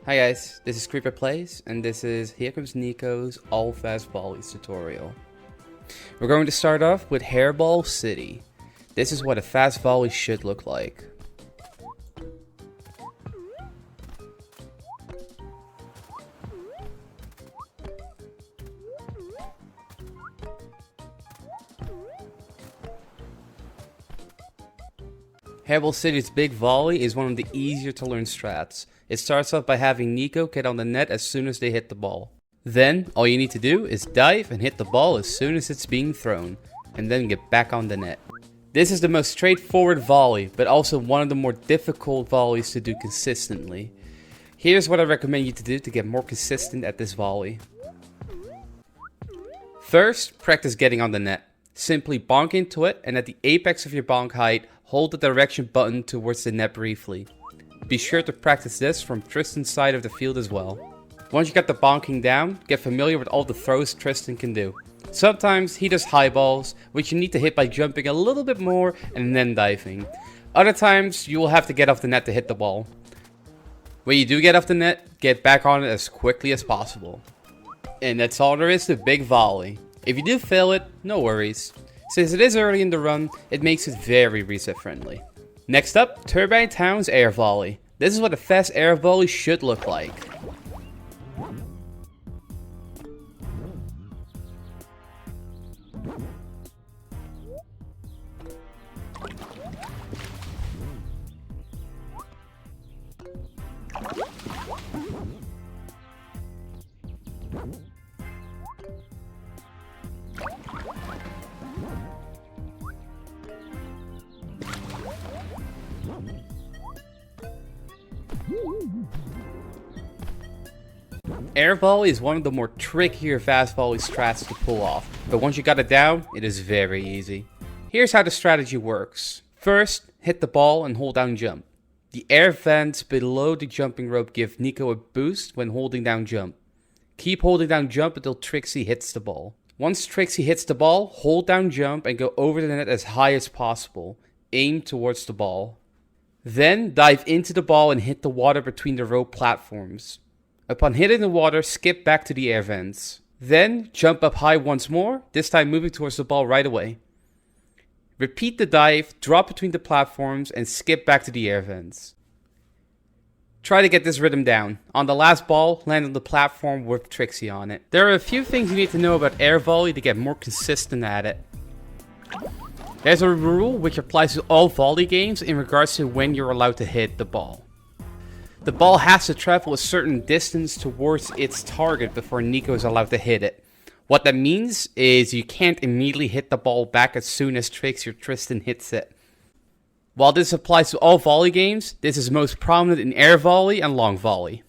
Hi guys, this is Creeper Plays, and this is Here Comes Nico's All Fast Volleys tutorial. We're going to start off with Hairball City. This is what a fast volley should look like. Hairball City's big volley is one of the easier to learn strats. It starts off by having Nico get on the net as soon as they hit the ball. Then, all you need to do is dive and hit the ball as soon as it's being thrown, and then get back on the net. This is the most straightforward volley, but also one of the more difficult volleys to do consistently. Here's what I recommend you to do to get more consistent at this volley. First, practice getting on the net. Simply bonk into it, and at the apex of your bonk height, hold the direction button towards the net briefly. Be sure to practice this from Tristan's side of the field as well. Once you got the bonking down, get familiar with all the throws Tristan can do. Sometimes he does high balls, which you need to hit by jumping a little bit more and then diving. Other times, you will have to get off the net to hit the ball. When you do get off the net, get back on it as quickly as possible. And that's all there is to big volley. If you do fail it, no worries. Since it is early in the run, it makes it very reset friendly. Next up, Turbine Town's air volley. This is what a fast air volley should look like. Air volley is one of the more trickier fast volley strats to pull off, but once you got it down, it is very easy. Here's how the strategy works. First, hit the ball and hold down jump. The air vents below the jumping rope give Nico a boost when holding down jump. Keep holding down jump until Trixie hits the ball. Once Trixie hits the ball, hold down jump and go over the net as high as possible. Aim towards the ball. Then dive into the ball and hit the water between the rope platforms. Upon hitting the water, skip back to the air vents. Then jump up high once more, this time moving towards the ball right away. Repeat the dive, drop between the platforms, and skip back to the air vents. Try to get this rhythm down. On the last ball, land on the platform with Trixie on it. There are a few things you need to know about air volley to get more consistent at it. There's a rule which applies to all volley games in regards to when you're allowed to hit the ball. The ball has to travel a certain distance towards its target before Nico is allowed to hit it. What that means is you can't immediately hit the ball back as soon as Trixie or Tristan hits it. While this applies to all volley games, this is most prominent in air volley and long volley.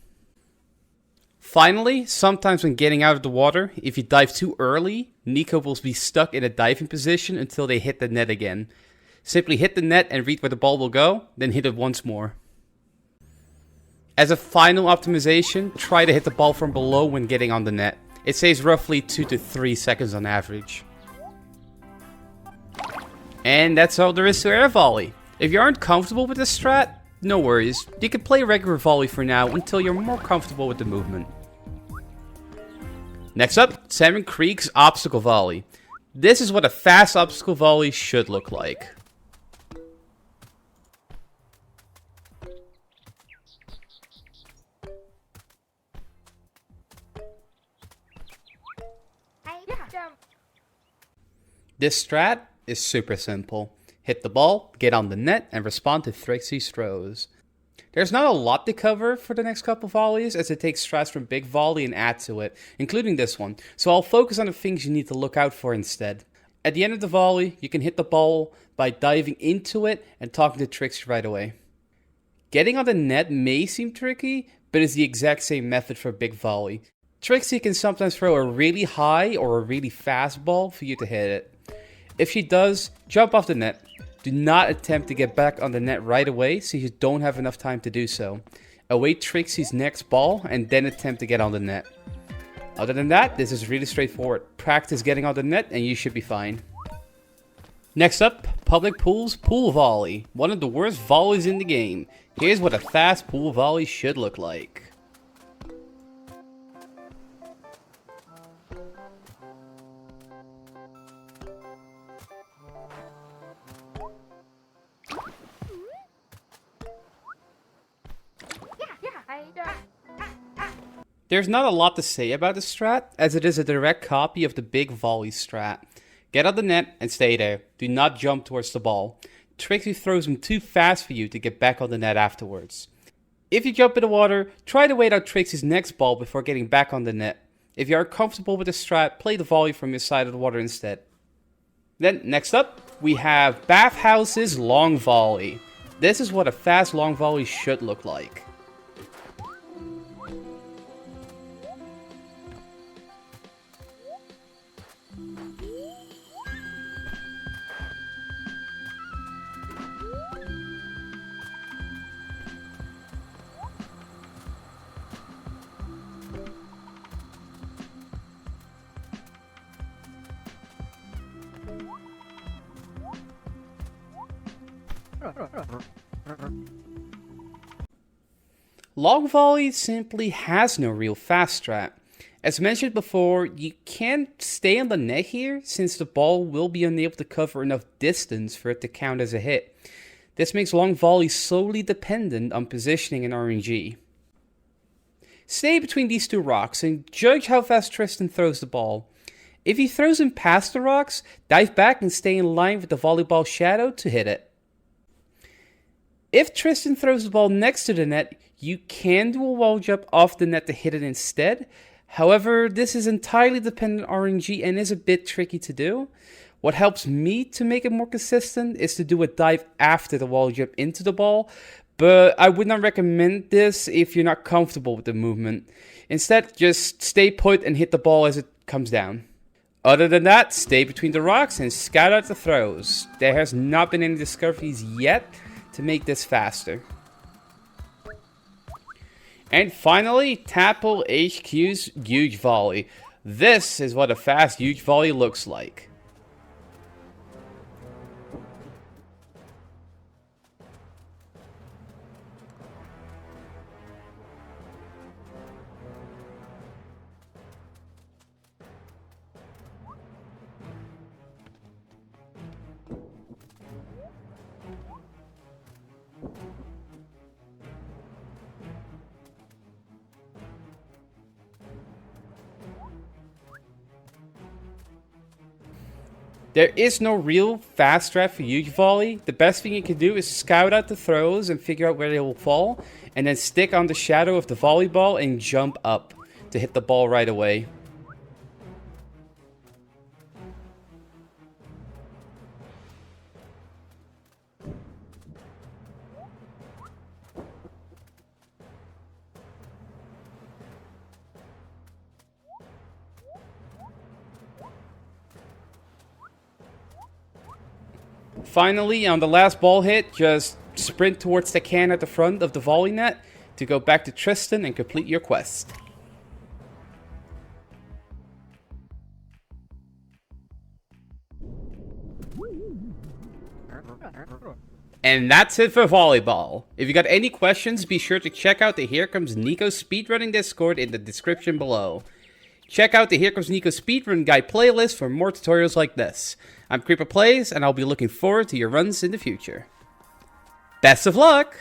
Finally, sometimes when getting out of the water, if you dive too early, Nico will be stuck in a diving position until they hit the net again. Simply hit the net and read where the ball will go, then hit it once more. As a final optimization, try to hit the ball from below when getting on the net. It saves roughly 2 to 3 seconds on average. And that's all there is to air volley. If you aren't comfortable with this strat, no worries. You can play regular volley for now until you're more comfortable with the movement. Next up, Salmon Creek's obstacle volley. This is what a fast obstacle volley should look like. This strat is super simple. Hit the ball, get on the net, and respond to Trixie's throws. There's not a lot to cover for the next couple volleys, as it takes strats from Big Volley and add to it, including this one, so I'll focus on the things you need to look out for instead. At the end of the volley, you can hit the ball by diving into it and talking to Trixie right away. Getting on the net may seem tricky, but it's the exact same method for Big Volley. Trixie can sometimes throw a really high or a really fast ball for you to hit it. If she does, jump off the net. Do not attempt to get back on the net right away, so you don't have enough time to do so. Await Trixie's next ball and then attempt to get on the net. Other than that, this is really straightforward. Practice getting on the net and you should be fine. Next up, Public Pool's Pool Volley, one of the worst volleys in the game. Here's what a fast pool volley should look like. There's not a lot to say about the strat, as it is a direct copy of the big volley strat. Get on the net and stay there. Do not jump towards the ball. Trixie throws him too fast for you to get back on the net afterwards. If you jump in the water, try to wait out Trixie's next ball before getting back on the net. If you are comfortable with the strat, play the volley from your side of the water instead. Then, next up, we have Bathhouse's long volley. This is what a fast long volley should look like. Long volley simply has no real fast strat. As mentioned before, you can't stay on the net here since the ball will be unable to cover enough distance for it to count as a hit. This makes long volley solely dependent on positioning and RNG. Stay between these two rocks and judge how fast Tristan throws the ball. If he throws him past the rocks, dive back and stay in line with the volleyball shadow to hit it. If Tristan throws the ball next to the net, you can do a wall jump off the net to hit it instead. However, this is entirely dependent on RNG and is a bit tricky to do. What helps me to make it more consistent is to do a dive after the wall jump into the ball, but I would not recommend this if you're not comfortable with the movement. Instead, just stay put and hit the ball as it comes down. Other than that, stay between the rocks and scout out the throws. There has not been any discoveries yet to make this faster. And finally, Tapple HQ's huge volley. This is what a fast huge volley looks like. There is no real fast strat for huge volley. The best thing you can do is scout out the throws and figure out where they will fall, and then stick on the shadow of the volleyball and jump up to hit the ball right away. Finally, on the last ball hit, just sprint towards the can at the front of the volley net to go back to Tristan and complete your quest. And that's it for volleyball. If you got any questions, be sure to check out the Here Comes Nico speedrunning Discord in the description below. Check out the Here Comes Nico speedrun guide playlist for more tutorials like this. I'm Creeper Plays, and I'll be looking forward to your runs in the future. Best of luck!